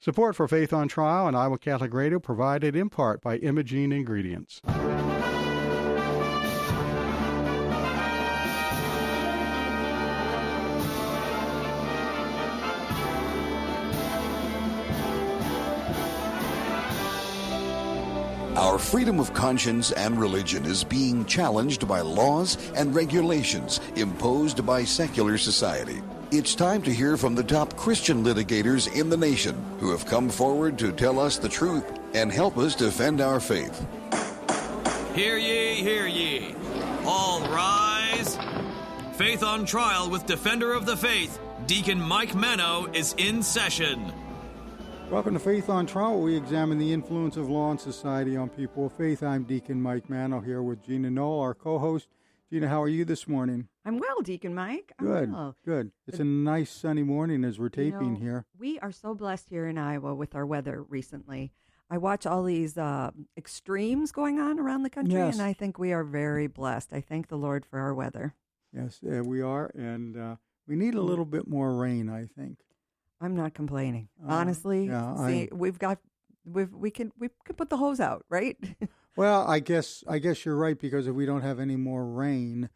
Support for Faith on Trial and Iowa Catholic Radio provided in part by Imogene Ingredients. Our freedom of conscience and religion is being challenged by laws and regulations imposed by secular society. It's time to hear from the top Christian litigators in the nation who have come forward to tell us the truth and help us defend our faith. Hear ye, hear ye. All rise. Faith on Trial with Defender of the Faith, Deacon Mike Mano, is in session. Welcome to Faith on Trial, where we examine the influence of law and society on people of faith. I'm Deacon Mike Mano here with Gina Knoll, our co-host. Gina, how are you this morning? I'm well, Deacon Mike. Good, well. Good. It's a nice sunny morning as we're taping here. We are so blessed here in Iowa with our weather recently. I watch all these extremes going on around the country, yes. And I think we are very blessed. I thank the Lord for our weather. Yes, we are, and we need a little bit more rain, I think. I'm not complaining, honestly. Yeah, we can put the hose out, right? Well, I guess you're right, because if we don't have any more rain,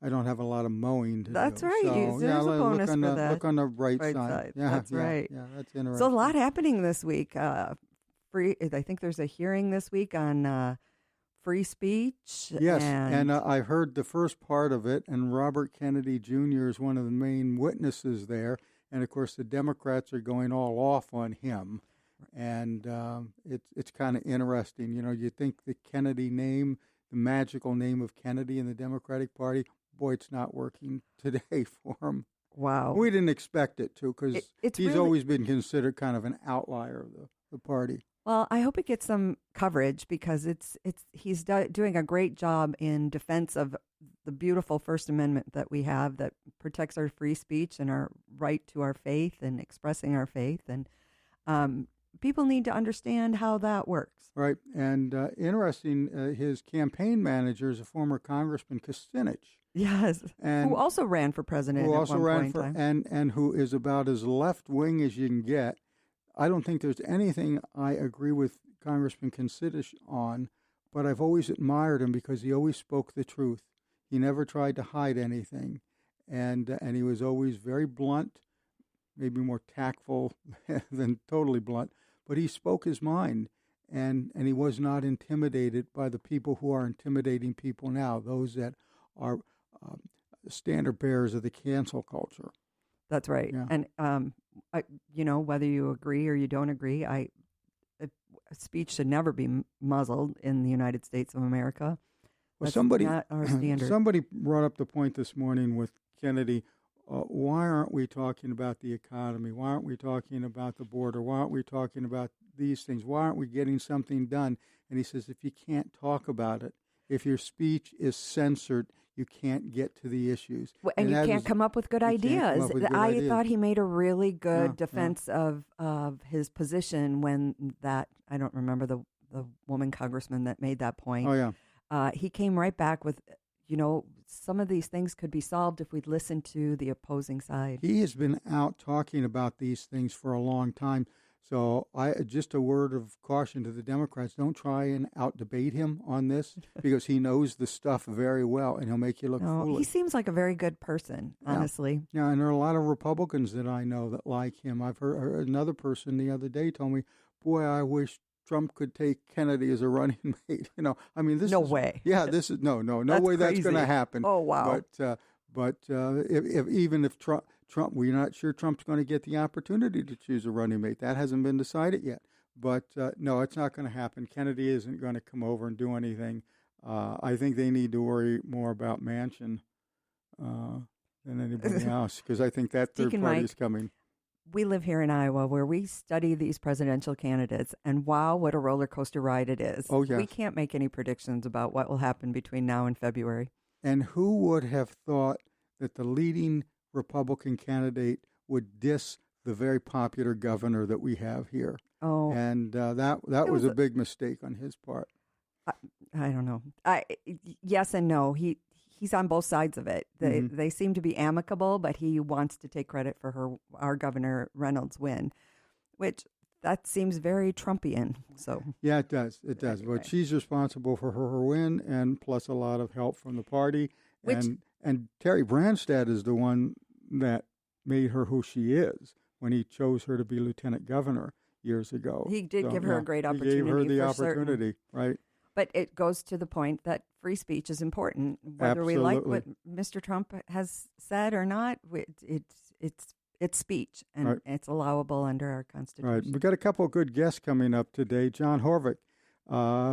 I don't have a lot of mowing to That's do. right. So, There's a bonus for that. Look on the right side. Yeah, that's right. Yeah, that's interesting. So a lot happening this week. I think there's a hearing this week on free speech. Yes, and I heard the first part of it, and Robert Kennedy Jr. is one of the main witnesses there. And, of course, the Democrats are going all off on him. And it's kind of interesting. You know, you think the Kennedy name, the magical name of Kennedy in the Democratic Party, boy, it's not working today for him. Wow. We didn't expect it to, because he's really always been considered kind of an outlier of the party. Well, I hope it gets some coverage, because he's doing a great job in defense of the beautiful First Amendment that we have that protects our free speech and our right to our faith and expressing our faith. And people need to understand how that works. Right. And interesting, his campaign manager is a former Congressman Kucinich. Yes. And who also ran for president who at also one ran point for, in time. and who is about as left-wing as you can get. I don't think there's anything I agree with Congressman Kucinich on, but I've always admired him because he always spoke the truth. He never tried to hide anything, and he was always very blunt, maybe more tactful than totally blunt, but he spoke his mind, and he was not intimidated by the people who are intimidating people now, those that are standard bearers of the cancel culture. That's right. Yeah. And, whether you agree or you don't agree, speech should never be muzzled in the United States of America. Well, That's not our standard. Somebody brought up the point this morning with Kennedy. Why aren't we talking about the economy? Why aren't we talking about the border? Why aren't we talking about these things? Why aren't we getting something done? And he says, if you can't talk about it, if your speech is censored, you can't get to the issues. Well, and you can't come up with good ideas. I thought he made a really good defense of his position when that, I don't remember the woman congressman that made that point. Oh, yeah. He came right back with, some of these things could be solved if we'd listen to the opposing side. He has been out talking about these things for a long time. So just a word of caution to the Democrats, don't try and out-debate him on this, because he knows the stuff very well, and he'll make you look foolish. He seems like a very good person, honestly. Yeah, and there are a lot of Republicans that I know that like him. I've heard another person the other day told me, boy, I wish Trump could take Kennedy as a running mate. This no is, way. Yeah, this is no way crazy. that's going to happen. Oh, wow. But if Trump, we're not sure Trump's going to get the opportunity to choose a running mate. That hasn't been decided yet. But no, it's not going to happen. Kennedy isn't going to come over and do anything. I think they need to worry more about Manchin than anybody else, because I think that third party is coming. We live here in Iowa, where we study these presidential candidates, and wow, what a roller coaster ride it is. Oh, yes. We can't make any predictions about what will happen between now and February. And who would have thought that the leading Republican candidate would diss the very popular governor that we have here? Oh, and that was a big mistake on his part. I don't know. Yes and no. He's on both sides of it. They seem to be amicable, but he wants to take credit for our Governor Reynolds' win, which that seems very Trumpian. So yeah, it does. It does. Anyway. But she's responsible for her win, and plus a lot of help from the party. And Terry Branstad is the one that made her who she is when he chose her to be lieutenant governor years ago. He did give her a great opportunity. He gave her the for opportunity, certain. right? But it goes to the point that free speech is important, whether we like what Mr. Trump has said or not. It's speech, and it's allowable under our Constitution. Right. We've got a couple of good guests coming up today. John Hovat,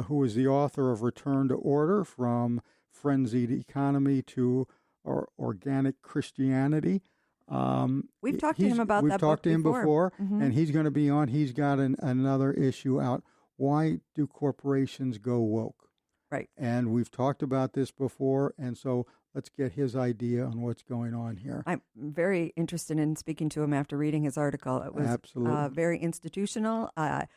who is the author of Return to Order, From Frenzied Economy to Organic Christianity. We've talked to him about that book before. We've talked to him before, mm-hmm. and he's going to be on. He's got another issue out. Why do corporations go woke? Right. And we've talked about this before, and so let's get his idea on what's going on here. I'm very interested in speaking to him after reading his article. It was very institutional. I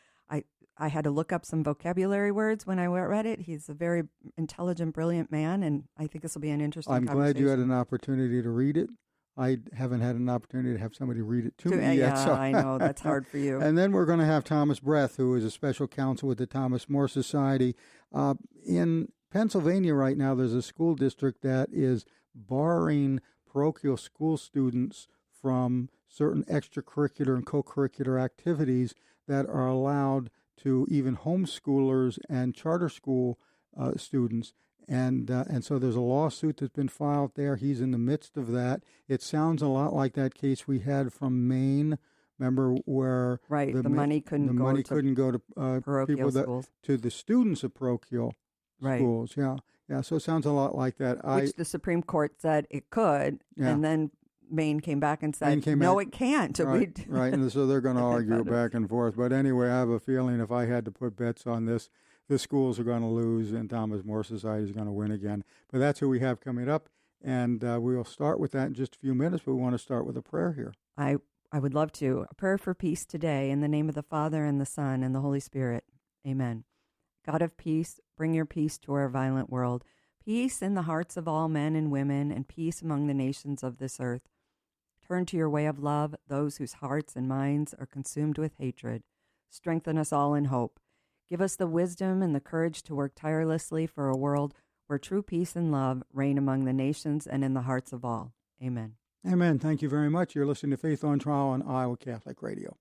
had to look up some vocabulary words when I read it. He's a very intelligent, brilliant man, and I think this will be an interesting conversation. I'm glad you had an opportunity to read it. I haven't had an opportunity to have somebody read it to me yet. Yeah, so. I know. That's hard for you. And then we're going to have Thomas Breth, who is a special counsel with the Thomas More Society. In Pennsylvania right now, there's a school district that is barring parochial school students from certain extracurricular and co-curricular activities that are allowed to even homeschoolers and charter school students. And so there's a lawsuit that's been filed there. He's in the midst of that. It sounds a lot like that case we had from Maine. Remember where the money couldn't go to parochial schools, to the students of parochial schools. Yeah. So it sounds a lot like that. Which the Supreme Court said it could, and then Maine came back and said, no, it can't. Right. And so they're going to argue back and forth. But anyway, I have a feeling if I had to put bets on this, the schools are going to lose and Thomas More Society is going to win again. But that's who we have coming up. And we'll start with that in just a few minutes. But we want to start with a prayer here. I would love to. A prayer for peace today in the name of the Father and the Son and the Holy Spirit. Amen. God of peace, bring your peace to our violent world. Peace in the hearts of all men and women, and peace among the nations of this earth. Turn to your way of love those whose hearts and minds are consumed with hatred. Strengthen us all in hope. Give us the wisdom and the courage to work tirelessly for a world where true peace and love reign among the nations and in the hearts of all. Amen. Amen. Thank you very much. You're listening to Faith on Trial on Iowa Catholic Radio.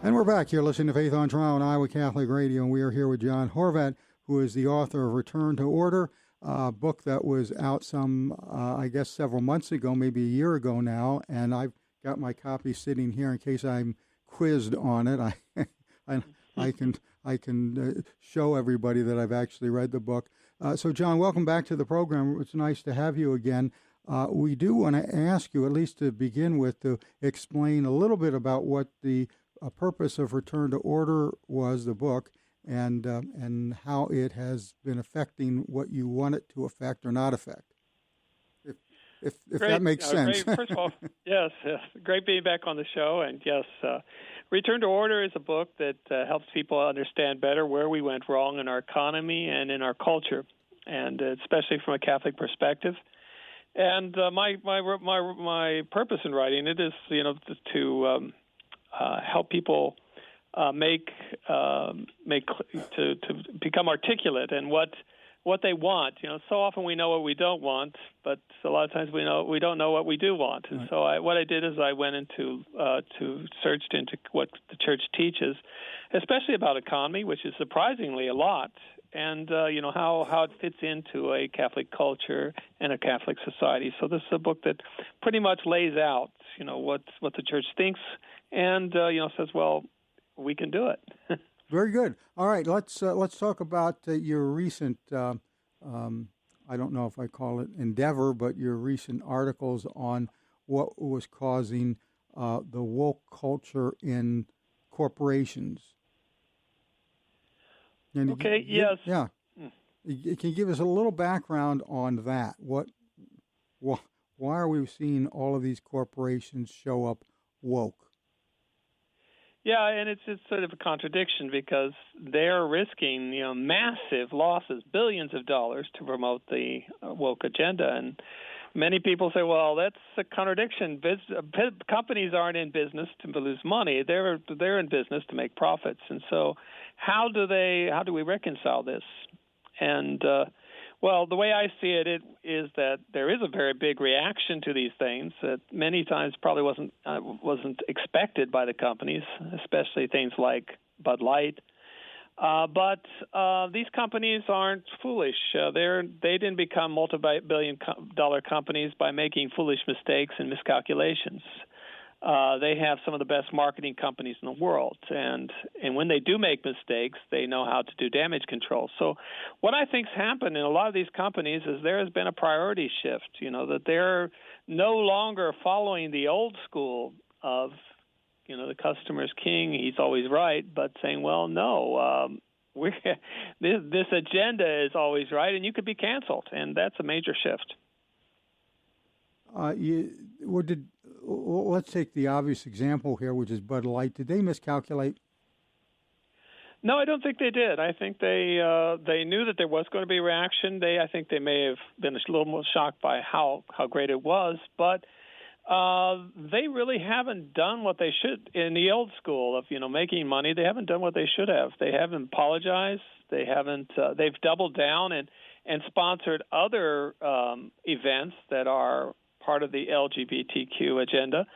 And we're back here listening to Faith on Trial on Iowa Catholic Radio, and we are here with John Hovat, who is the author of Return to Order, a book that was out several months ago, maybe a year ago now, and I've got my copy sitting here in case I'm quizzed on it. I can show everybody that I've actually read the book. So, John, welcome back to the program. It's nice to have you again. We do want to ask you, at least to begin with, to explain a little bit about what the purpose of Return to Order was, the book, and how it has been affecting what you want it to affect or not affect. If that makes sense. Great. First of all, yes, great being back on the show. And yes, Return to Order is a book that helps people understand better where we went wrong in our economy and in our culture, and especially from a Catholic perspective. And my purpose in writing it is, to help people to become articulate and what they want. So often we know what we don't want, but a lot of times we don't know what we do want. And so what I did is I went into searched into what the Church teaches, especially about economy, which is surprisingly a lot, and how it fits into a Catholic culture and a Catholic society. So this is a book that pretty much lays out what the Church thinks and says, well, we can do it. Very good. All right, let's talk about your recent, I don't know if I call it endeavor, but your recent articles on what was causing the woke culture in corporations. And yes. Yeah. Can you give us a little background on that? Why are we seeing all of these corporations show up woke? Yeah, and it's sort of a contradiction because they're risking, massive losses, billions of dollars to promote the woke agenda. And many people say, well, that's a contradiction. Companies aren't in business to lose money. They're in business to make profits. And so how do we reconcile this? And well, the way I see it is that there is a very big reaction to these things that many times probably wasn't expected by the companies, especially things like Bud Light. But these companies aren't foolish. They didn't become multi-billion-dollar companies by making foolish mistakes and miscalculations. They have some of the best marketing companies in the world, and when they do make mistakes, they know how to do damage control. So what I think's happened in a lot of these companies is there has been a priority shift, that they're no longer following the old school of, the customer's king, he's always right, but saying, well, no, this agenda is always right, and you could be canceled, and that's a major shift. Let's take the obvious example here, which is Bud Light. Did they miscalculate? No, I don't think they did. I think they knew that there was going to be reaction. I think they may have been a little more shocked by how great it was, but they really haven't done what they should in the old school of making money. They haven't done what they should have. They haven't apologized. They haven't. They've doubled down and sponsored other events that are part of the LGBTQ agenda.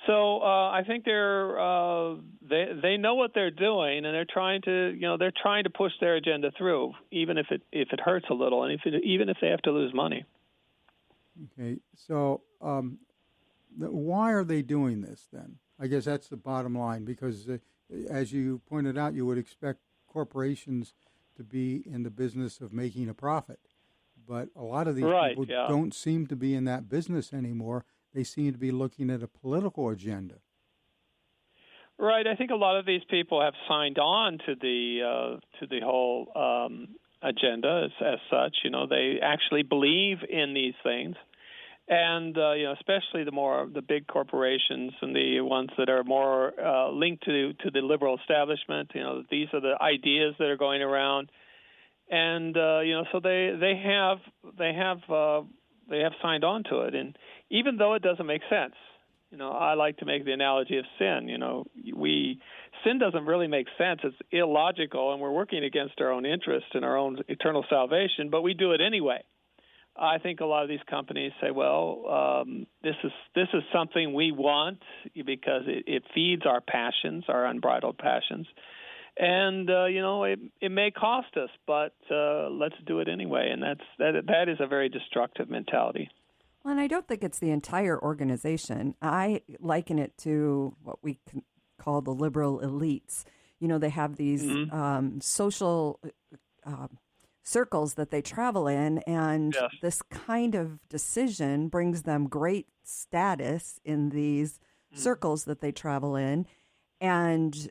So I think they know what they're doing, and they're trying to push their agenda through, even if it hurts a little, and even if they have to lose money. Okay, so why are they doing this then? I guess that's the bottom line, because as you pointed out, you would expect corporations to be in the business of making a profit. But a lot of these people don't seem to be in that business anymore. They seem to be looking at a political agenda. Right. I think a lot of these people have signed on to the whole agenda as such. They actually believe in these things, and especially the big corporations and the ones that are more linked to the liberal establishment. These are the ideas that are going around. And so they have signed on to it, and even though it doesn't make sense, I like to make the analogy of sin. Sin doesn't really make sense; it's illogical, and we're working against our own interest and our own eternal salvation, but we do it anyway. I think a lot of these companies say, "Well, this is something we want because it feeds our passions, our unbridled passions." And it may cost us, but let's do it anyway. And that is a very destructive mentality. Well, and I don't think it's the entire organization. I liken it to what we can call the liberal elites. They have these social circles that they travel in, and this kind of decision brings them great status in these circles that they travel in, and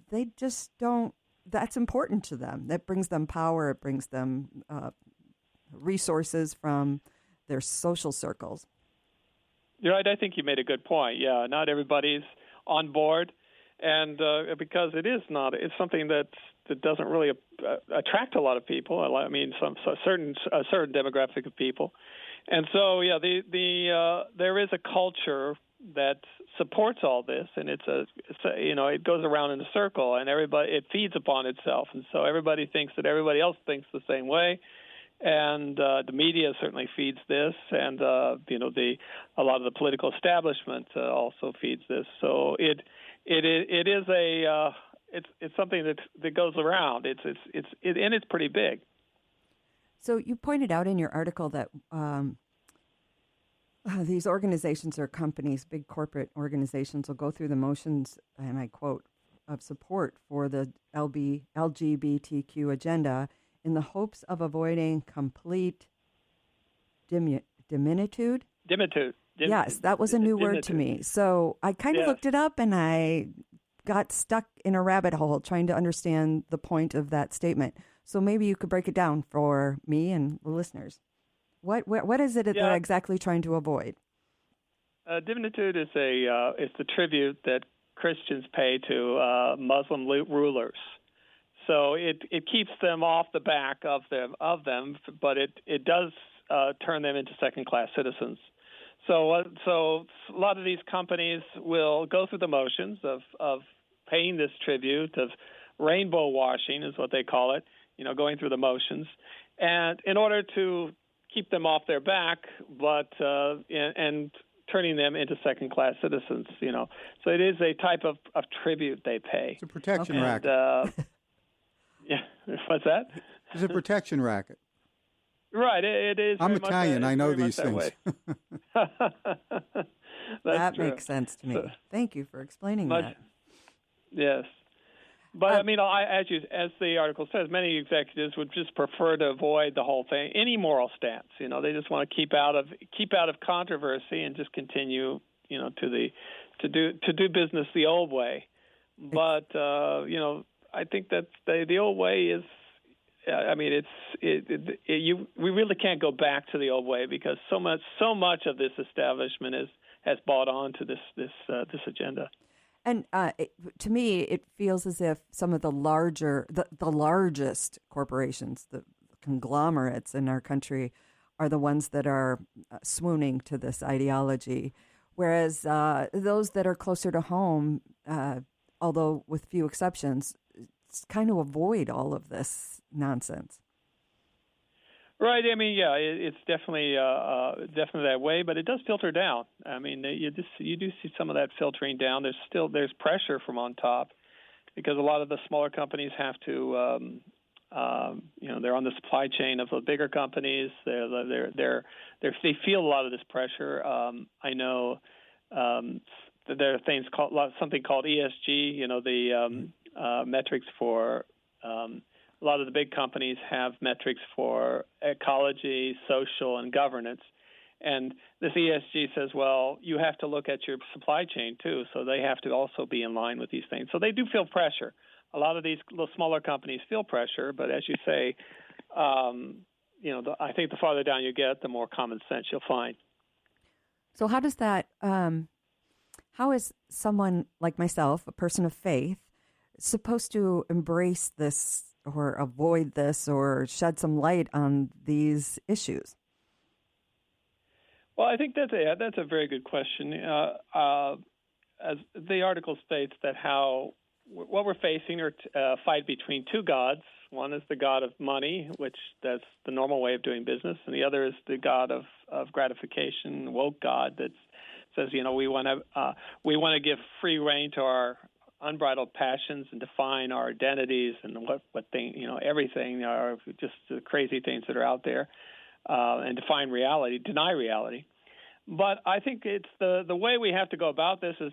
they just don't, that's important to them. That brings them power. It brings them resources from their social circles. You're right. I think you made a good point. Yeah, not everybody's on board, and because it's something that doesn't really attract a lot of people. I mean, a certain demographic of people. And so, there is a culture that supports all this, and it goes around in a circle, and it feeds upon itself, and so everybody thinks that everybody else thinks the same way, and the media certainly feeds this, and a lot of the political establishment also feeds this. So it's something that goes around. It's pretty big. So you pointed out in your article that these organizations or companies, big corporate organizations, will go through the motions, and I quote, of support for the LGBTQ agenda in the hopes of avoiding complete diminitude. Yes, that was a new word to me. So I kind of looked it up, and I got stuck in a rabbit hole trying to understand the point of that statement. So maybe you could break it down for me and the listeners. What is it that they're exactly trying to avoid? Diminitude is it's the tribute that Christians pay to Muslim rulers. So it keeps them off the back of them, but it does turn them into second-class citizens. So a lot of these companies will go through the motions of paying this tribute, of rainbow washing is what they call it, going through the motions, and in order to keep them off their back, but and turning them into second-class citizens. So it is a type of tribute they pay. It's a protection racket. Yeah, what's that? It's a protection racket. Right, it is. I'm Italian. I know these things. That makes sense to me. So, thank you for explaining that. Yes, but as the article says, many executives would just prefer to avoid the whole thing, any moral stance. They just want to keep out of controversy and just continue, to do business the old way. But I think that the old way is. We really can't go back to the old way because so much of this establishment has bought on to this agenda. And to me, it feels as if some of the largest corporations, the conglomerates in our country, are the ones that are swooning to this ideology, whereas those that are closer to home, although with few exceptions, kind of avoid all of this nonsense. Right. It's definitely that way, but it does filter down. You do see some of that filtering down. There's pressure from on top because a lot of the smaller companies have to, they're on the supply chain of the bigger companies. They feel a lot of this pressure. I know that there are things something called ESG. Metrics for a lot of the big companies have metrics for ecology, social, and governance. And this ESG says, well, you have to look at your supply chain too, so they have to also be in line with these things. So they do feel pressure. A lot of these little smaller companies feel pressure, but as you say, I think the farther down you get, the more common sense you'll find. So how does that? How is someone like myself, a person of faith, supposed to embrace this or avoid this or shed some light on these issues? Well, I think that's a very good question. As the article states that what we're facing are a fight between two gods. One is the god of money, which that's the normal way of doing business, and the other is the god of gratification, woke god that says, we want to give free rein to our unbridled passions and define our identities and what thing, everything are just the crazy things that are out there, and deny reality. But I think it's the way we have to go about this is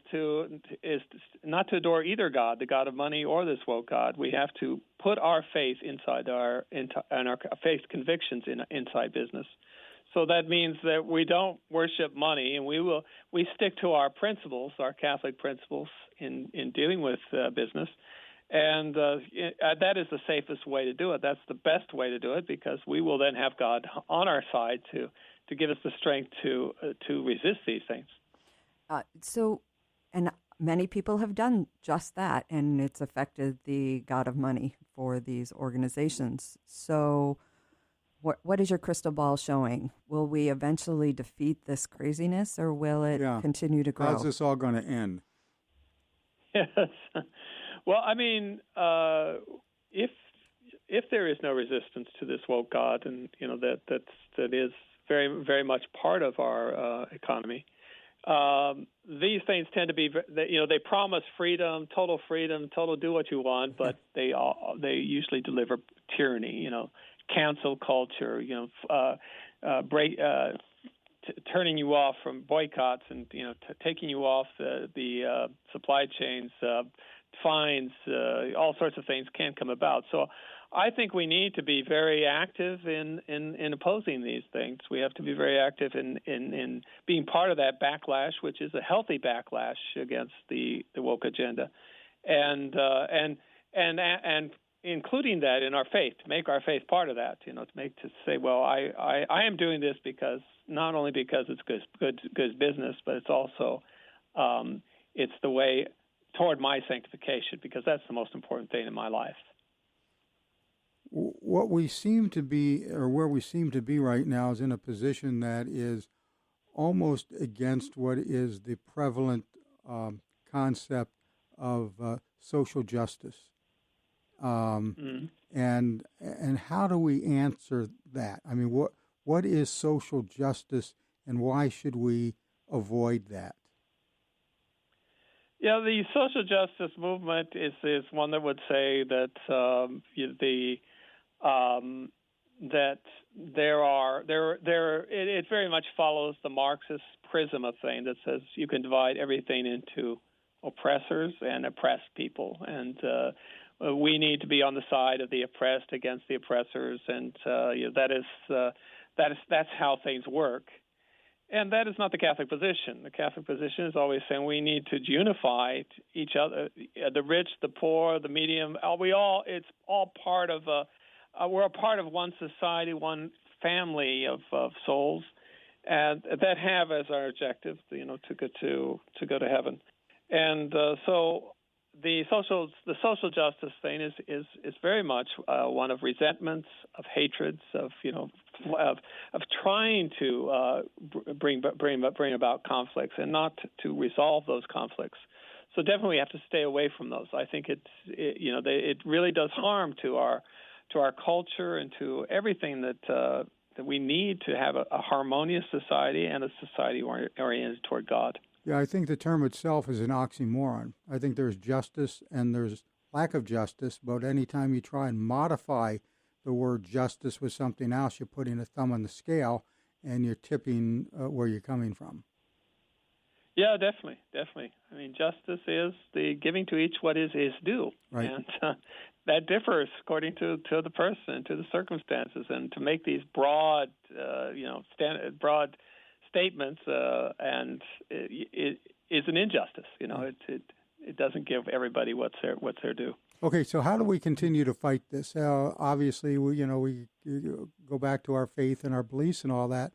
not to adore either god, the god of money or this woke god. We have to put our faith and our faith convictions inside business. So that means that we don't worship money, and we stick to our principles, our Catholic principles in dealing with business, and that is the safest way to do it. That's the best way to do it because we will then have God on our side to give us the strength to resist these things. And many people have done just that, and it's affected the god of money for these organizations. So what is your crystal ball showing? Will we eventually defeat this craziness, or will it continue to grow? How's this all going to end? Yes. Well, if there is no resistance to this woke god, and that is very, very much part of our economy, these things tend to be, they promise freedom, total do what you want, but they usually deliver tyranny. Cancel culture, turning you off from boycotts and taking you off the supply chains, fines, all sorts of things can come about. So I think we need to be very active in opposing these things. We have to be very active in being part of that backlash, which is a healthy backlash against the woke agenda, and including that in our faith, to make our faith part of that, to say, well, I am doing this because not only because it's good business, but it's also it's the way toward my sanctification, because that's the most important thing in my life. What we seem to be, or where we seem to be right now, is in a position that is almost against what is the prevalent concept of social justice. And how do we answer that? I mean, what is social justice, and why should we avoid that? Yeah, the social justice movement is one that would say that that it very much follows the Marxist prism of thing that says you can divide everything into oppressors and oppressed people, and we need to be on the side of the oppressed against the oppressors, and that's how things work. And that is not the Catholic position. The Catholic position is always saying we need to unify each other, the rich, the poor, the medium. It's all part of we're a part of one society, one family of souls, and that have as our objective, to go to heaven. And so the social justice thing is very much one of resentments, of hatreds, of trying to bring about conflicts and not to resolve those conflicts. So definitely we have to stay away from those. I think it really does harm to our culture and to everything that we need to have a harmonious society and a society oriented toward God. Yeah, I think the term itself is an oxymoron. I think there's justice and there's lack of justice, but anytime you try and modify the word justice with something else, you're putting a thumb on the scale and you're tipping where you're coming from. Yeah, definitely. I mean, justice is the giving to each what is his due. Right. And that differs according to the person, to the circumstances, and to make these broad broad statements and it is an injustice. It doesn't give everybody what's their due. Okay, so how do we continue to fight this? Obviously, we go back to our faith and our beliefs and all that,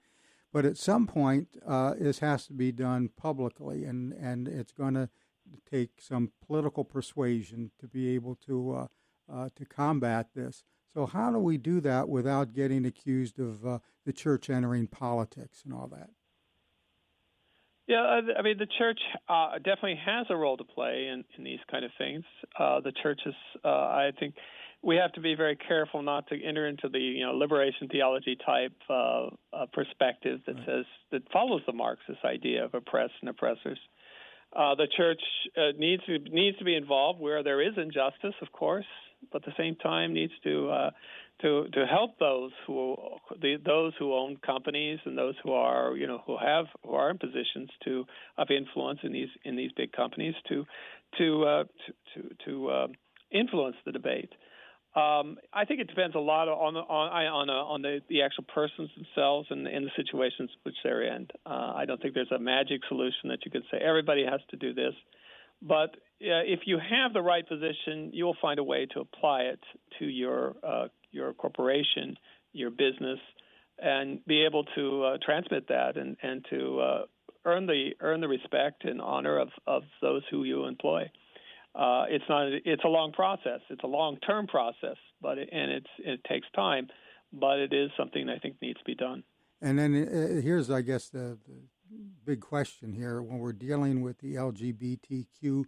but at some point, this has to be done publicly, and it's going to take some political persuasion to be able to combat this. So how do we do that without getting accused of the church entering politics and all that? Yeah, I mean, the church definitely has a role to play in these kind of things. The church is, I think, we have to be very careful not to enter into the liberation theology type perspective that follows the Marxist idea of oppressed and oppressors. The church needs to be involved where there is injustice, of course, but at the same time needs to help those who own companies and those who are who are in positions of influence in these big companies to influence the debate. I think it depends a lot on the actual persons themselves and the situations which they're in. I don't think there's a magic solution that you could say everybody has to do this. But if you have the right position, you will find a way to apply it to your corporation, your business, and be able to transmit that and to earn the respect and honor of those who you employ. It's a long process. It's a long-term process, it takes time, but it is something I think needs to be done. And then here's, I guess, the big question here. When we're dealing with the LGBTQ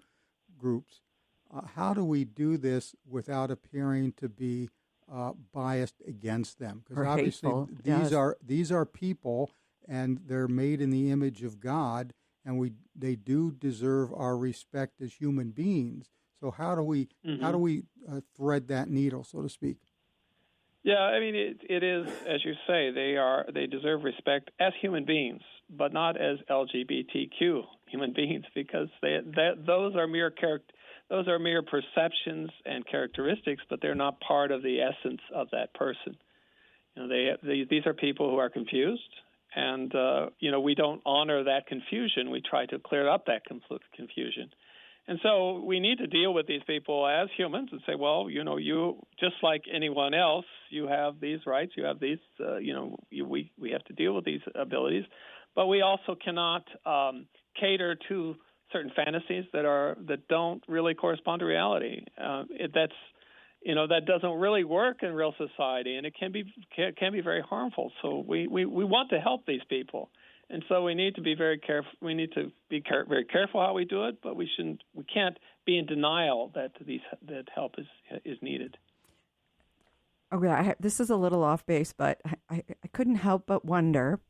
groups, how do we do this without appearing to be biased against them? Because obviously these are people, and they're made in the image of God, and they do deserve our respect as human beings. So how do we thread that needle, so to speak? Yeah, I mean it is, as you say, they deserve respect as human beings, but not as LGBTQ human beings, because those are mere perceptions and characteristics, but they're not part of the essence of that person. These are people who are confused. And, we don't honor that confusion. We try to clear up that confusion. And so we need to deal with these people as humans and say, well, you just like anyone else, you have these rights, you have these, we have to deal with these abilities. But we also cannot cater to certain fantasies that don't really correspond to reality. That doesn't really work in real society, and it can be very harmful. So we want to help these people, and so we need to be very careful. We need to be very careful how we do it, but we can't be in denial that help is needed. Okay, this is a little off base, but I couldn't help but wonder,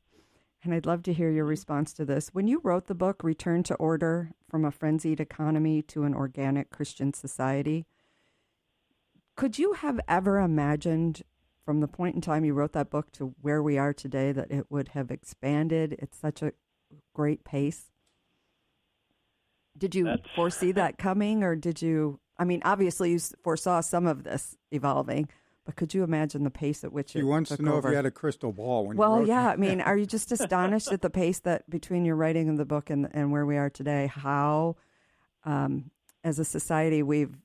and I'd love to hear your response to this. When you wrote the book, Return to Order, From a Frenzied Economy to an Organic Christian Society, could you have ever imagined from the point in time you wrote that book to where we are today that it would have expanded at such a great pace? Did you foresee that coming, or did you, obviously you foresaw some of this evolving, but could you imagine the pace at which it took over? He wants to know if you had a crystal ball when you wrote it. Are you just astonished at the pace that between your writing of the book and where we are today, how as a society we've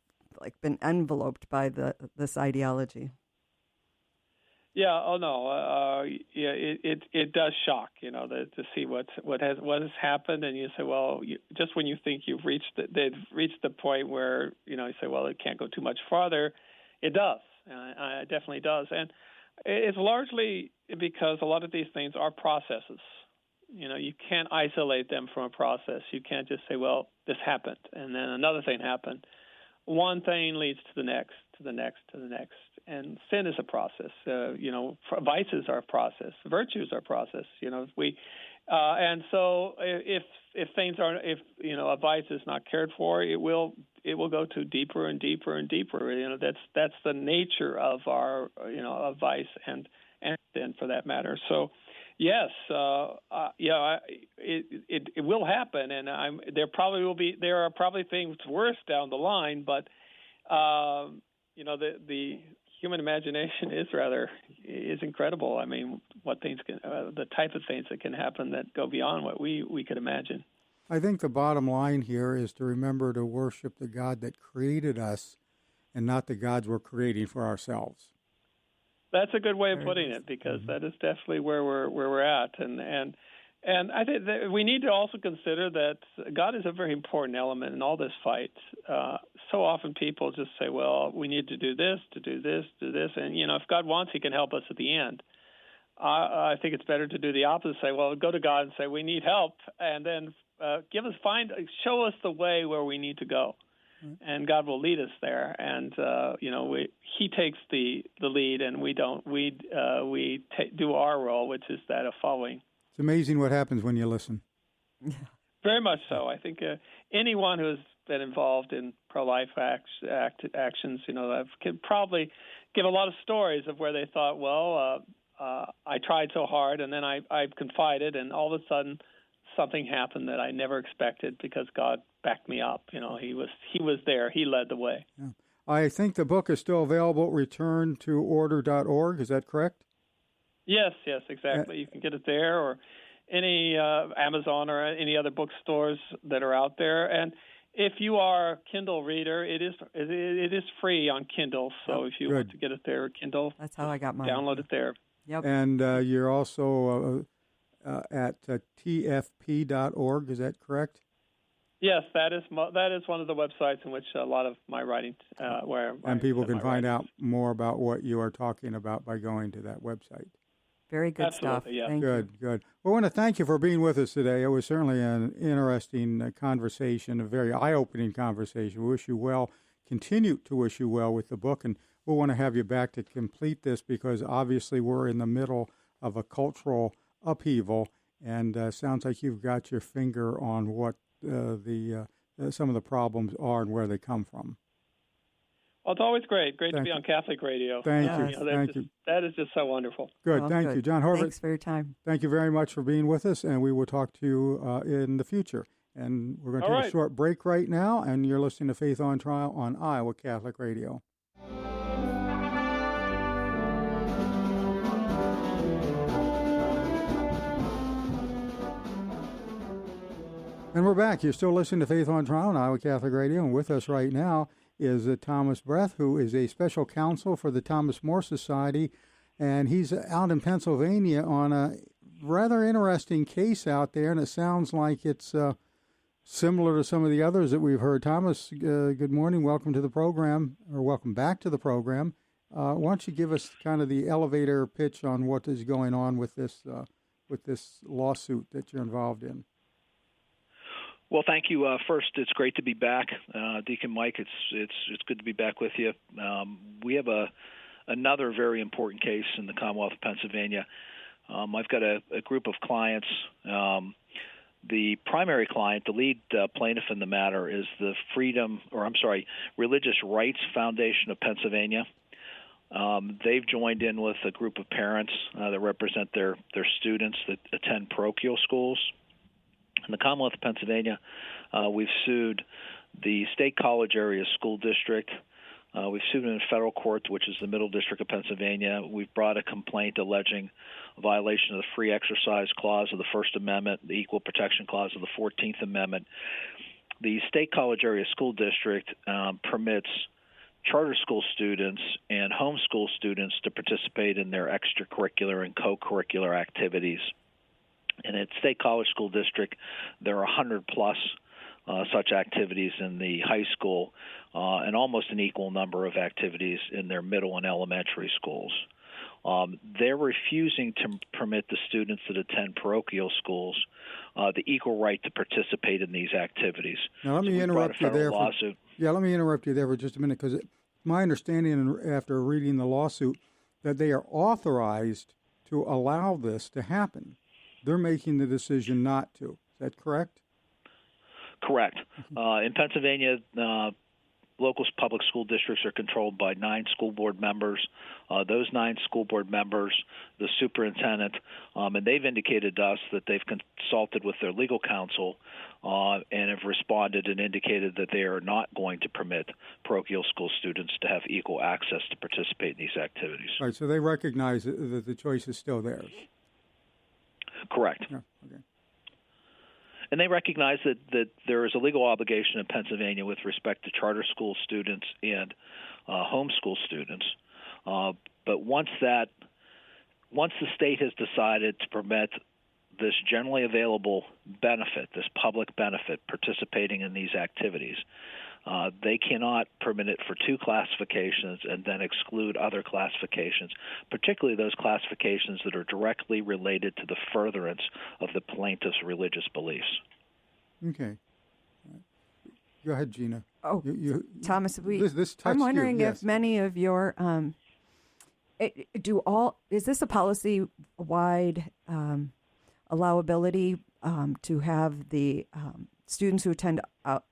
been enveloped by this ideology? Yeah. Oh no. It does shock, to see what has happened, and you say, well, just when you think they've reached the point where you say, well, it can't go too much farther, it does. It definitely does, and it's largely because a lot of these things are processes. You can't isolate them from a process. You can't just say, well, this happened, and then another thing happened. One thing leads to the next, to the next, to the next. And sin is a process. Vices are a process. Virtues are a process. And so if a vice is not cared for, it will go to deeper and deeper and deeper. That's the nature of our of vice and sin for that matter. So. Yes, it will happen, and there are probably things worse down the line, but the human imagination is incredible. What things the type of things that can happen that go beyond what we could imagine. I think the bottom line here is to remember to worship the God that created us, and not the gods we're creating for ourselves. That's a good way of putting it, because that is definitely where we're at, and I think that we need to also consider that God is a very important element in all this fight. So often people just say, "Well, we need to do this, and if God wants, He can help us at the end." I think it's better to do the opposite. Say, "Well, go to God and say we need help, and then show us the way where we need to go." And God will lead us there, and He takes the lead, and we don't. We do our role, which is that of following. It's amazing what happens when you listen. Very much so. I think anyone who has been involved in pro-life actions, can probably give a lot of stories of where they thought, well, I tried so hard, and then I confided, and all of a sudden something happened that I never expected because God backed me up. He was there. He led the way. Yeah. I think the book is still available at returntoorder.org. Is that correct? Yes, exactly. You can get it there, or any Amazon or any other bookstores that are out there. And if you are a Kindle reader, it is free on Kindle. So if you want to get it there, Kindle, that's how I got mine. Download it there. Yep. And you're also at tfp.org. Is that correct? Yes, that is one of the websites in which a lot of my writing, and people can find out more about what you are talking about by going to that website. Very good Absolutely, stuff. Yeah. Thank you. Good. Well, I want to thank you for being with us today. It was certainly an interesting conversation, a very eye-opening conversation. We wish you well, continue to wish you well with the book, and we'll want to have you back to complete this because obviously we're in the middle of a cultural upheaval, and sounds like you've got your finger on what some of the problems are and where they come from. Well, it's always great to be on Catholic radio. Thank you. That is just so wonderful. Good. Well, thank you, John Hovat. Thanks for your time. Thank you very much for being with us, and we will talk to you in the future. And we're going to take a short break right now, and you're listening to Faith on Trial on Iowa Catholic Radio. And we're back. You're still listening to Faith on Trial on Iowa Catholic Radio, and with us right now is Thomas Breth, who is a special counsel for the Thomas More Society, and he's out in Pennsylvania on a rather interesting case out there, and it sounds like it's similar to some of the others that we've heard. Thomas, good morning. Welcome to the program, or welcome back to the program. Why don't you give us kind of the elevator pitch on what is going on with this lawsuit that you're involved in? Well, thank you. First, it's great to be back, Deacon Mike. It's good to be back with you. We have another very important case in the Commonwealth of Pennsylvania. I've got a group of clients. The primary client, the lead plaintiff in the matter, is the Religious Rights Foundation of Pennsylvania. They've joined in with a group of parents that represent their students that attend parochial schools. In the Commonwealth of Pennsylvania, we've sued the State College Area School District. We've sued in federal court, which is the Middle District of Pennsylvania. We've brought a complaint alleging a violation of the Free Exercise Clause of the First Amendment, the Equal Protection Clause of the 14th Amendment. The State College Area School District permits charter school students and homeschool students to participate in their extracurricular and co-curricular activities. And at State College School District, there are 100-plus such activities in the high school and almost an equal number of activities in their middle and elementary schools. They're refusing to permit the students that attend parochial schools the equal right to participate in these activities. Now, let me interrupt you there. Let me interrupt you there for just a minute, because my understanding after reading the lawsuit that they are authorized to allow this to happen. They're making the decision not to. Is that correct? Correct. In Pennsylvania, local public school districts are controlled by 9 school board members. Those 9 school board members, the superintendent, and they've indicated to us that they've consulted with their legal counsel and have responded and indicated that they are not going to permit parochial school students to have equal access to participate in these activities. All right, so they recognize that the choice is still theirs. Correct. Yeah, okay. And they recognize that there is a legal obligation in Pennsylvania with respect to charter school students and homeschool students. But once the state has decided to permit this generally available benefit, this public benefit, participating in these activities, they cannot permit it for 2 classifications and then exclude other classifications, particularly those classifications that are directly related to the furtherance of the plaintiff's religious beliefs. Okay. Go ahead, Gina. Oh, Thomas, this I'm wondering you, yes. if many of your is this a policy-wide allowability to have the students who attend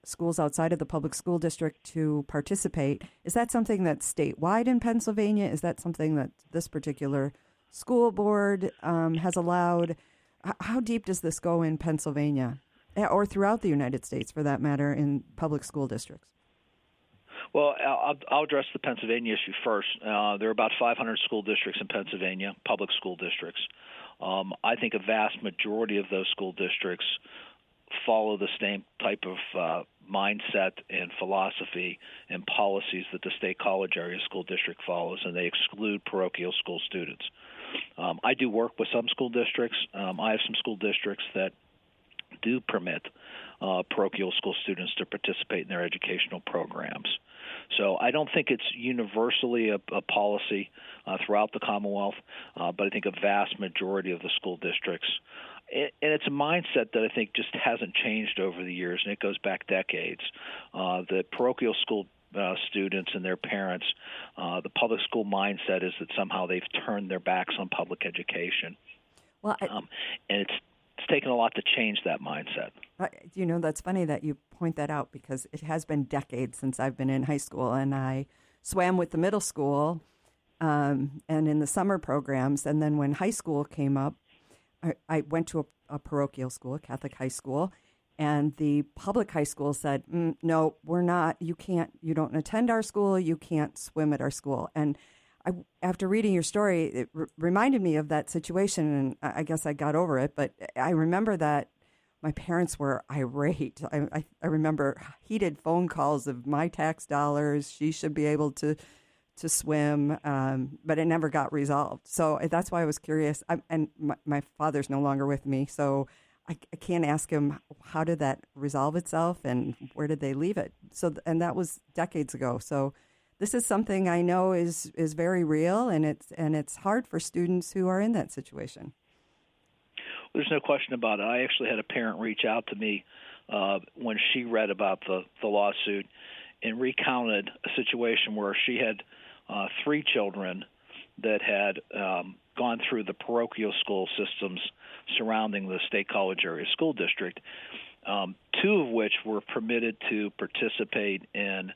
schools outside of the public school district to participate? Is that something that's statewide in Pennsylvania? Is that something that this particular school board has allowed? How deep does this go in Pennsylvania, or throughout the United States, for that matter, in public school districts? Well, I'll address the Pennsylvania issue first. There are about 500 school districts in Pennsylvania, public school districts. I think a vast majority of those school districts follow the same type of mindset and philosophy and policies that the State College Area School District follows, and they exclude parochial school students. I do work with some school districts. I have some school districts that do permit parochial school students to participate in their educational programs. So I don't think it's universally a policy throughout the Commonwealth, but I think a vast majority of the school districts. And it's a mindset that I think just hasn't changed over the years, and it goes back decades. The parochial school students and their parents, the public school mindset is that somehow they've turned their backs on public education. Well, and it's taken a lot to change that mindset. That's funny that you point that out, because it has been decades since I've been in high school, and I swam with the middle school and in the summer programs. And then when high school came up, I went to a parochial school, a Catholic high school, and the public high school said, no, we're not, you don't attend our school, you can't swim at our school. And after reading your story, it reminded me of that situation, and I guess I got over it. But I remember that my parents were irate. I remember heated phone calls of my tax dollars. She should be able to swim, but it never got resolved. So that's why I was curious. And my father's no longer with me, so I can't ask him how did that resolve itself and where did they leave it. So, and that was decades ago. So, this is something I know is very real, and it's hard for students who are in that situation. There's no question about it. I actually had a parent reach out to me when she read about the lawsuit and recounted a situation where she had 3 children that had gone through the parochial school systems surrounding the State College Area School District, 2 of which were permitted to participate in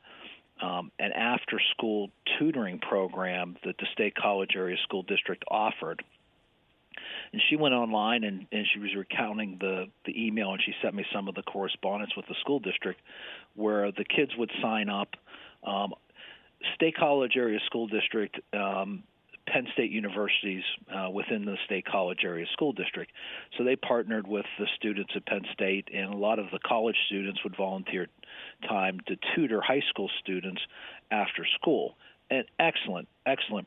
an after-school tutoring program that the State College Area School District offered. And she went online and she was recounting the email, and she sent me some of the correspondence with the school district where the kids would sign up. State College Area School District, Penn State universities within the State College Area School District. So they partnered with the students at Penn State, and a lot of the college students would volunteer time to tutor high school students after school. An excellent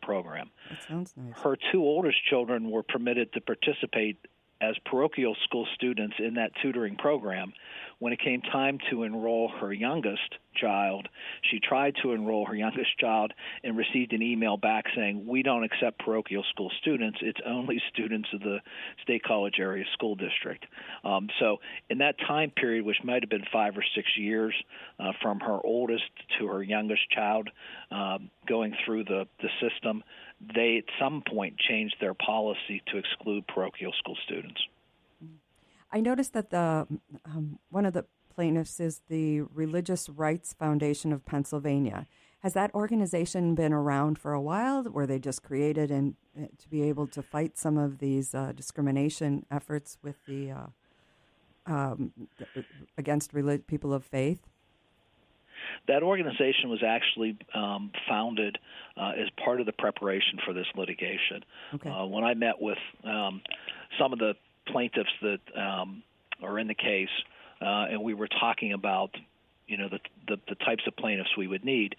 program. That sounds nice. Her 2 oldest children were permitted to participate as parochial school students in that tutoring program. When it came time to enroll her youngest child, she tried to enroll her youngest child and received an email back saying, "We don't accept parochial school students. It's only students of the State College Area School District." So in that time period, which might have been 5 or 6 years from her oldest to her youngest child going through the system, they at some point changed their policy to exclude parochial school students. I noticed that the one of the plaintiffs is the Religious Rights Foundation of Pennsylvania. Has that organization been around for a while? Were they just created and to be able to fight some of these discrimination efforts with the against people of faith? That organization was actually founded as part of the preparation for this litigation. Okay. When I met with some of the plaintiffs that are in the case, and we were talking about, the types of plaintiffs we would need,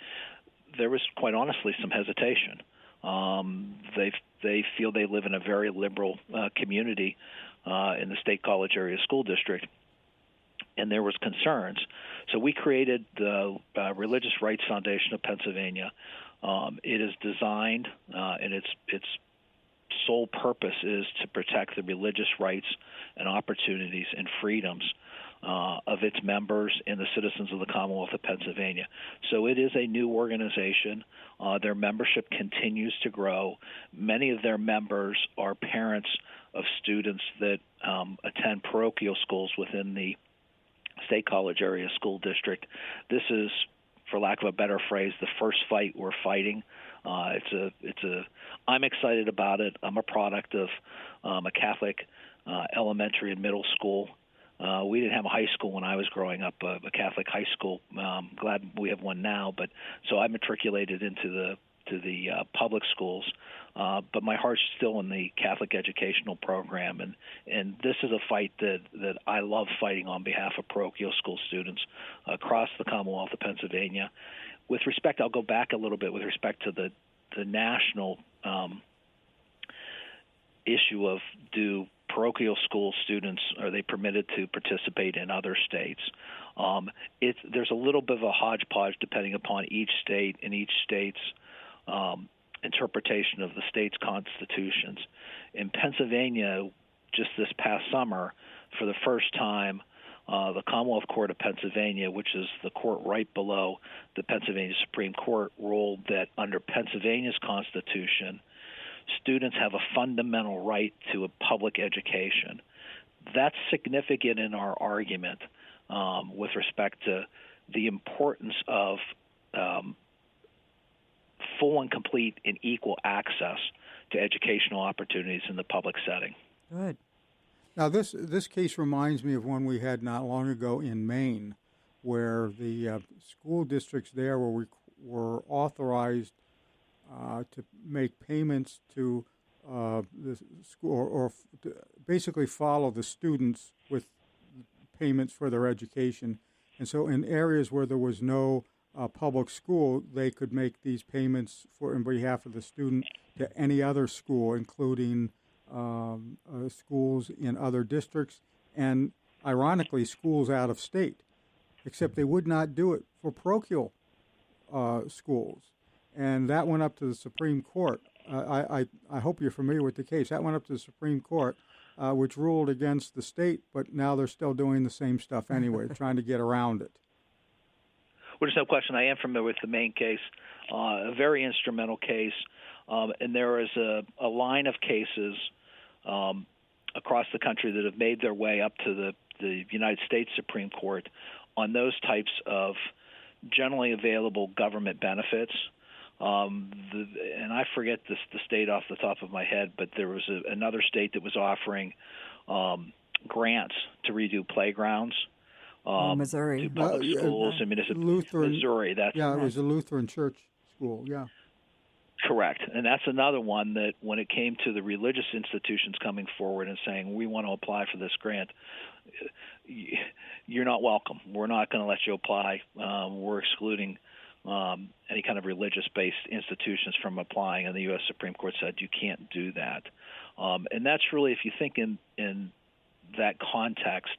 there was quite honestly some hesitation. They feel they live in a very liberal community in the State College Area School District, and there was concerns. So we created the Religious Rights Foundation of Pennsylvania. It is designed, and its sole purpose is to protect the religious rights and opportunities and freedoms of its members and the citizens of the Commonwealth of Pennsylvania. So it is a new organization. Their membership continues to grow. Many of their members are parents of students that attend parochial schools within the State College Area School District. This is, for lack of a better phrase, the first fight we're fighting. I'm excited about it. I'm a product of a Catholic elementary and middle school. We didn't have a high school when I was growing up, a Catholic high school. Glad we have one now. But so I matriculated into the public schools, but my heart's still in the Catholic educational program, and this is a fight that I love fighting on behalf of parochial school students across the Commonwealth of Pennsylvania. With respect, I'll go back a little bit with respect to the national issue of do parochial school students, are they permitted to participate in other states? There's a little bit of a hodgepodge depending upon each state and each state's interpretation of the state's constitutions. In Pennsylvania, just this past summer, for the first time, the Commonwealth Court of Pennsylvania, which is the court right below the Pennsylvania Supreme Court, ruled that under Pennsylvania's constitution, students have a fundamental right to a public education. That's significant in our argument with respect to the importance of full and complete and equal access to educational opportunities in the public setting. Good. Now, this case reminds me of one we had not long ago in Maine, where the school districts there were authorized to make payments to the school, or to basically follow the students with payments for their education. And so in areas where there was no public school, they could make these payments in behalf of the student to any other school, including schools in other districts and ironically, schools out of state, except they would not do it for parochial schools. And that went up to the Supreme Court. I hope you're familiar with the case. That went up to the Supreme Court, which ruled against the state, but now they're still doing the same stuff anyway, trying to get around it. Well, there's no question. I am familiar with the main case, a very instrumental case, and there is a line of cases across the country that have made their way up to the United States Supreme Court on those types of generally available government benefits. And I forget the state off the top of my head, but there was another state that was offering grants to redo playgrounds. Missouri. To public schools and Missouri. It was a Lutheran church school, yeah. Correct. And that's another one that when it came to the religious institutions coming forward and saying, we want to apply for this grant, you're not welcome. We're not going to let you apply. We're excluding any kind of religious-based institutions from applying, and the U.S. Supreme Court said you can't do that. And that's really, if you think in that context,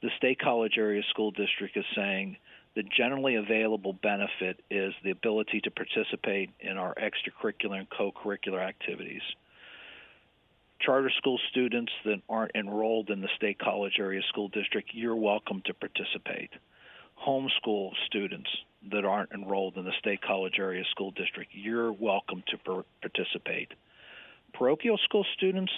the State College Area School District is saying the generally available benefit is the ability to participate in our extracurricular and co-curricular activities. Charter school students that aren't enrolled in the State College Area School District, you're welcome to participate. Homeschool students that aren't enrolled in the State College Area School District, you're welcome to participate. Parochial school students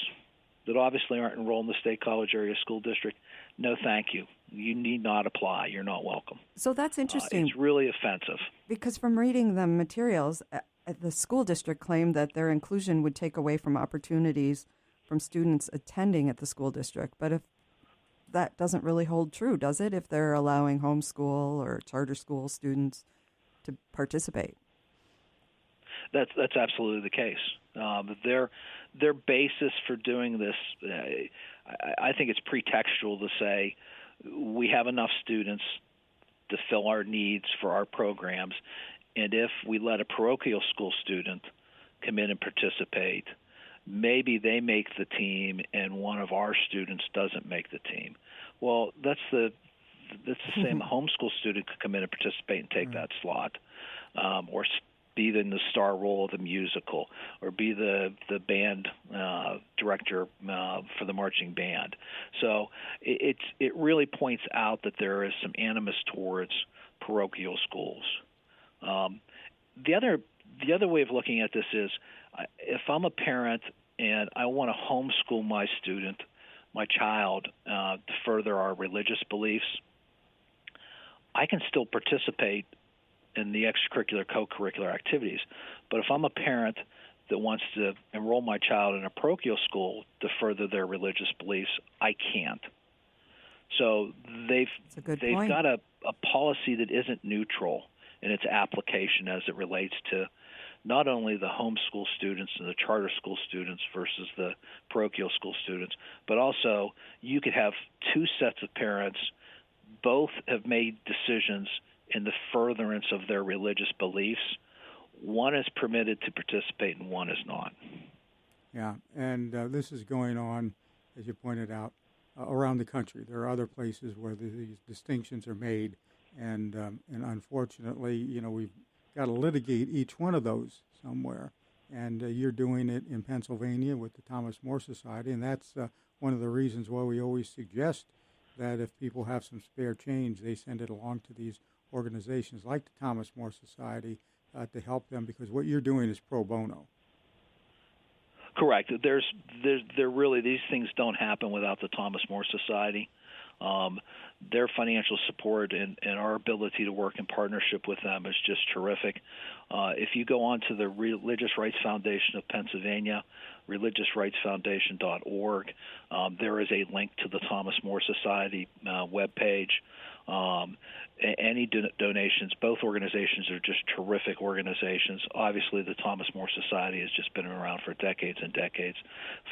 that obviously aren't enrolled in the State College Area School District, no thank you. You need not apply. You're not welcome. So that's interesting. It's really offensive. Because from reading the materials, the school district claimed that their inclusion would take away from opportunities from students attending at the school district. But if that doesn't really hold true, does it, if they're allowing homeschool or charter school students to participate? That's absolutely the case. Their basis for doing this, I think it's pretextual to say we have enough students to fill our needs for our programs, and if we let a parochial school student come in and participate, maybe they make the team and one of our students doesn't make the team. Well, that's the same. A homeschool student could come in and participate and take that slot, or be in the star role of the musical, or be the band director for the marching band. So it really points out that there is some animus towards parochial schools. The other way of looking at this is, if I'm a parent and I want to homeschool my child, to further our religious beliefs, I can still participate in the extracurricular, co-curricular activities. But if I'm a parent that wants to enroll my child in a parochial school to further their religious beliefs, I can't. So they've got a policy that isn't neutral in its application as it relates to not only the homeschool students and the charter school students versus the parochial school students, but also you could have two sets of parents. Both have made decisions in the furtherance of their religious beliefs. One is permitted to participate and one is not. Yeah, and this is going on, as you pointed out, around the country. There are other places where these distinctions are made, and unfortunately, we've got to litigate each one of those somewhere. And you're doing it in Pennsylvania with the Thomas More Society, and that's one of the reasons why we always suggest that if people have some spare change, they send it along to these organizations like the Thomas More Society to help them, because what you're doing is pro bono. Correct. There really, these things don't happen without the Thomas More Society. Their financial support and our ability to work in partnership with them is just terrific. If you go on to the Religious Rights Foundation of Pennsylvania, religiousrightsfoundation.org, there is a link to the Thomas More Society webpage. Any donations, both organizations are just terrific organizations. Obviously, the Thomas More Society has just been around for decades and decades,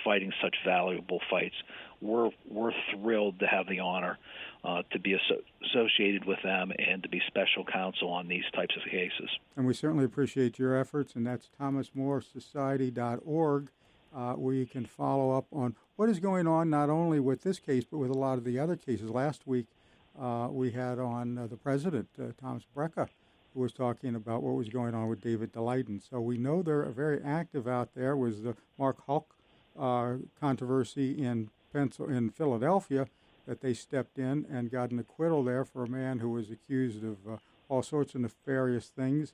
fighting such valuable fights. We're thrilled to have the honor to be associated with them and to be special counsel on these types of cases. And we certainly appreciate your efforts, and that's thomasmoresociety.org. where you can follow up on what is going on, not only with this case, but with a lot of the other cases. Last week, we had on the president, Thomas Breth, who was talking about what was going on with David DeLayden. So we know they're very active out there. It was the Mark Hulk controversy in Philadelphia that they stepped in and got an acquittal there for a man who was accused of all sorts of nefarious things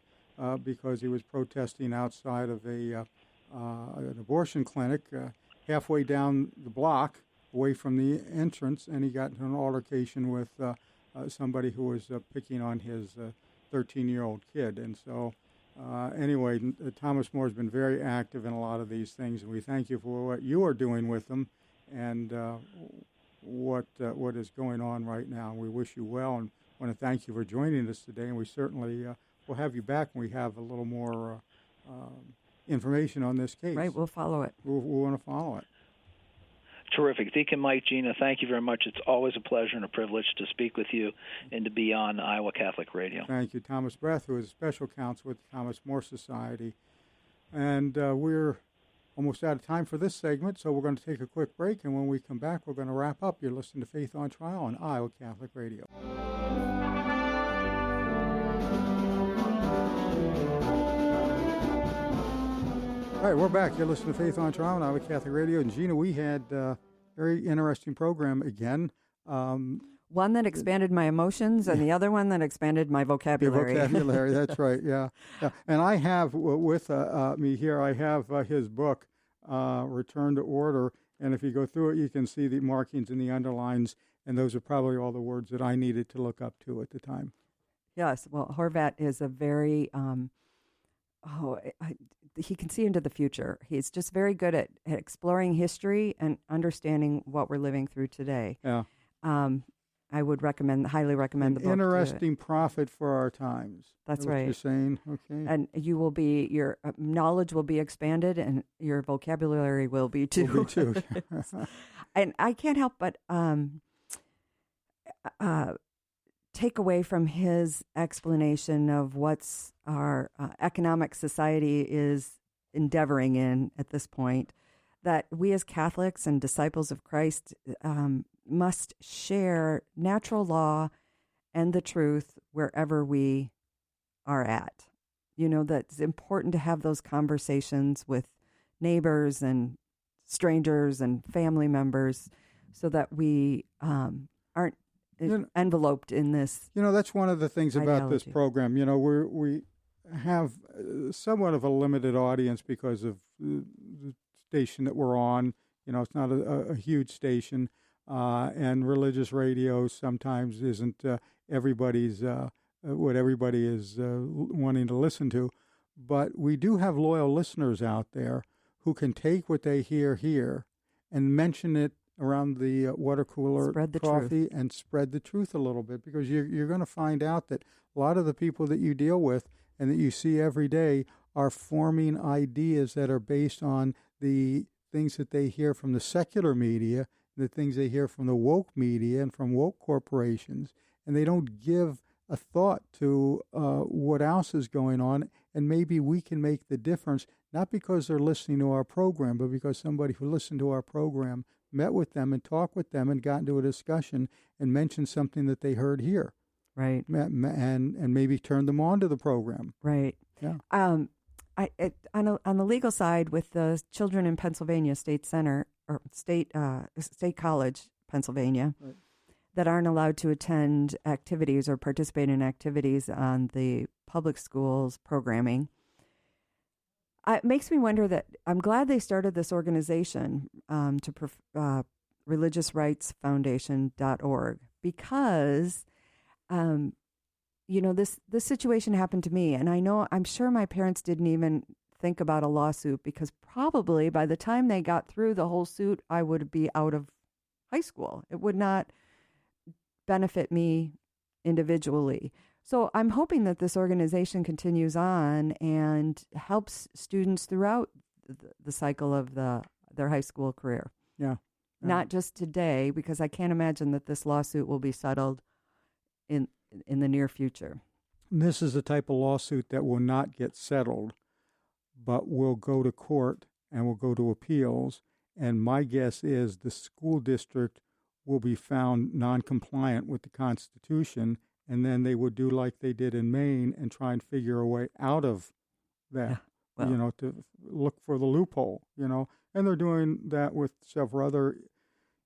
because he was protesting outside of an abortion clinic halfway down the block away from the entrance, and he got into an altercation with somebody who was picking on his 13-year-old kid. And so anyway, Thomas More has been very active in a lot of these things, and we thank you for what you are doing with them and what is going on right now. We wish you well and want to thank you for joining us today, and we certainly will have you back when we have a little more information on this case. Right, we'll follow it. We'll want to follow it. Terrific. Deacon Mike, Gina, thank you very much. It's always a pleasure and a privilege to speak with you and to be on Iowa Catholic Radio. Thank you. Thomas Breth, who is a special counsel with the Thomas More Society. And we're almost out of time for this segment, so we're going to take a quick break, and when we come back, we're going to wrap up. You're listening to Faith on Trial on Iowa Catholic Radio. All right, we're back. You're listening to Faith on Trial on Iowa Catholic Radio. And Gina, we had a very interesting program again. One that expanded my emotions and the other one that expanded my vocabulary. Your vocabulary, that's right, yeah. And I have with me here, I have his book, Return to Order. And if you go through it, you can see the markings and the underlines. And those are probably all the words that I needed to look up to at the time. Yes, well, Hovat is a very... he can see into the future. He's just very good at exploring history and understanding what we're living through today. Yeah. I would highly recommend the book. Interesting prophet for our times. That's right. What you're saying, okay. And your knowledge will be expanded, and your vocabulary will be too. Will be too. And I can't help but take away from his explanation of what's our economic society is endeavoring in at this point, that we as Catholics and disciples of Christ must share natural law and the truth wherever we are at. You know, that it's important to have those conversations with neighbors and strangers and family members so that we aren't enveloped in this. You know, that's one of the things about ideology. this program. You know, we have somewhat of a limited audience because of the station that we're on. You know, it's not a huge station, and religious radio sometimes isn't everybody's what everybody is wanting to listen to. But we do have loyal listeners out there who can take what they hear here and mention it around the water cooler coffee and spread the truth a little bit, because you're going to find out that a lot of the people that you deal with and that you see every day are forming ideas that are based on the things that they hear from the secular media, the things they hear from the woke media and from woke corporations, and they don't give a thought to what else is going on, and maybe we can make the difference, not because they're listening to our program, but because somebody who listened to our program met with them and talked with them and got into a discussion and mentioned something that they heard here. Right. And maybe turned them on to the program. Right. Yeah. On the legal side, with the children in Pennsylvania State Center, or State College, Pennsylvania, right, that aren't allowed to attend activities or participate in activities on the public schools programming, it makes me wonder that I'm glad they started this organization, religiousrightsfoundation.org, because, this situation happened to me, and I'm sure my parents didn't even think about a lawsuit, because probably by the time they got through the whole suit, I would be out of high school. It would not benefit me individually. So I'm hoping that this organization continues on and helps students throughout the cycle of their high school career. Yeah. Not just today, because I can't imagine that this lawsuit will be settled in the near future. This is the type of lawsuit that will not get settled, but will go to court and will go to appeals. And my guess is the school district will be found non-compliant with the Constitution, and then they would do like they did in Maine and try and figure a way out of that, to look for the loophole, And they're doing that with several other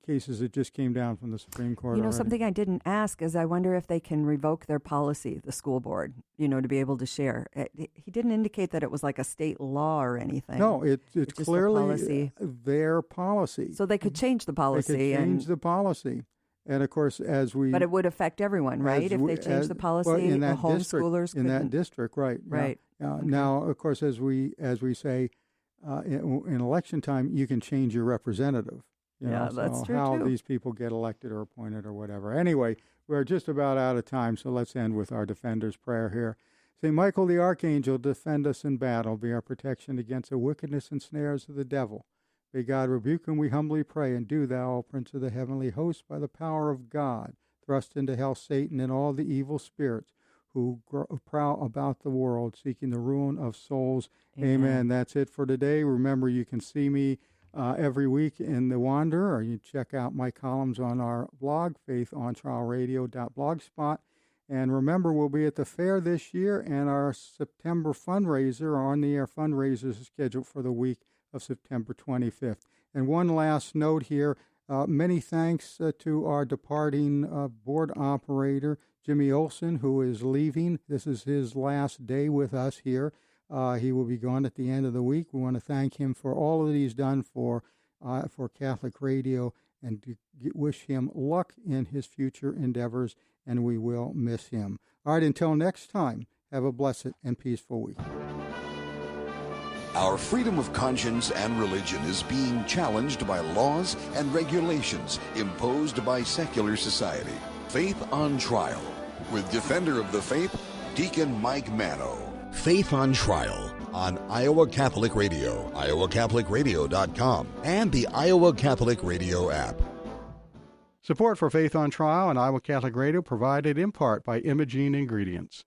cases that just came down from the Supreme Court. Something I didn't ask is I wonder if they can revoke their policy, the school board, to be able to share. He didn't indicate that it was like a state law or anything. No, it's clearly their policy. So they could change the policy. They could change the policy. And, of course, But it would affect everyone, right? If they change the policy, in that homeschoolers district, in that district, right. Right. Okay. Now, of course, as we say, in election time, you can change your representative. That's true, how too. these people get elected or appointed or whatever. Anyway, we're just about out of time, so let's end with our defender's prayer here. St. Michael the Archangel, defend us in battle, be our protection against the wickedness and snares of the devil. May God rebuke him, we humbly pray, and do thou, O Prince of the heavenly host, by the power of God, thrust into hell Satan and all the evil spirits who prowl about the world, seeking the ruin of souls. Amen. That's it for today. Remember, you can see me every week in The Wanderer, or you check out my columns on our blog, faithontrialradio.blogspot. And remember, we'll be at the fair this year, and our September fundraiser, our on-the-air fundraiser, is scheduled for the week of September 25th. And one last note here, many thanks to our departing board operator, Jimmy Olson, who is leaving. This is his last day with us here. He will be gone at the end of the week. We want to thank him for all that he's done for Catholic Radio, and to wish him luck in his future endeavors, and we will miss him. All right, until next time, have a blessed and peaceful week. Our freedom of conscience and religion is being challenged by laws and regulations imposed by secular society. Faith on Trial, with Defender of the Faith, Deacon Mike Mano. Faith on Trial on Iowa Catholic Radio, iowacatholicradio.com, and the Iowa Catholic Radio app. Support for Faith on Trial and Iowa Catholic Radio provided in part by Imogene Ingredients.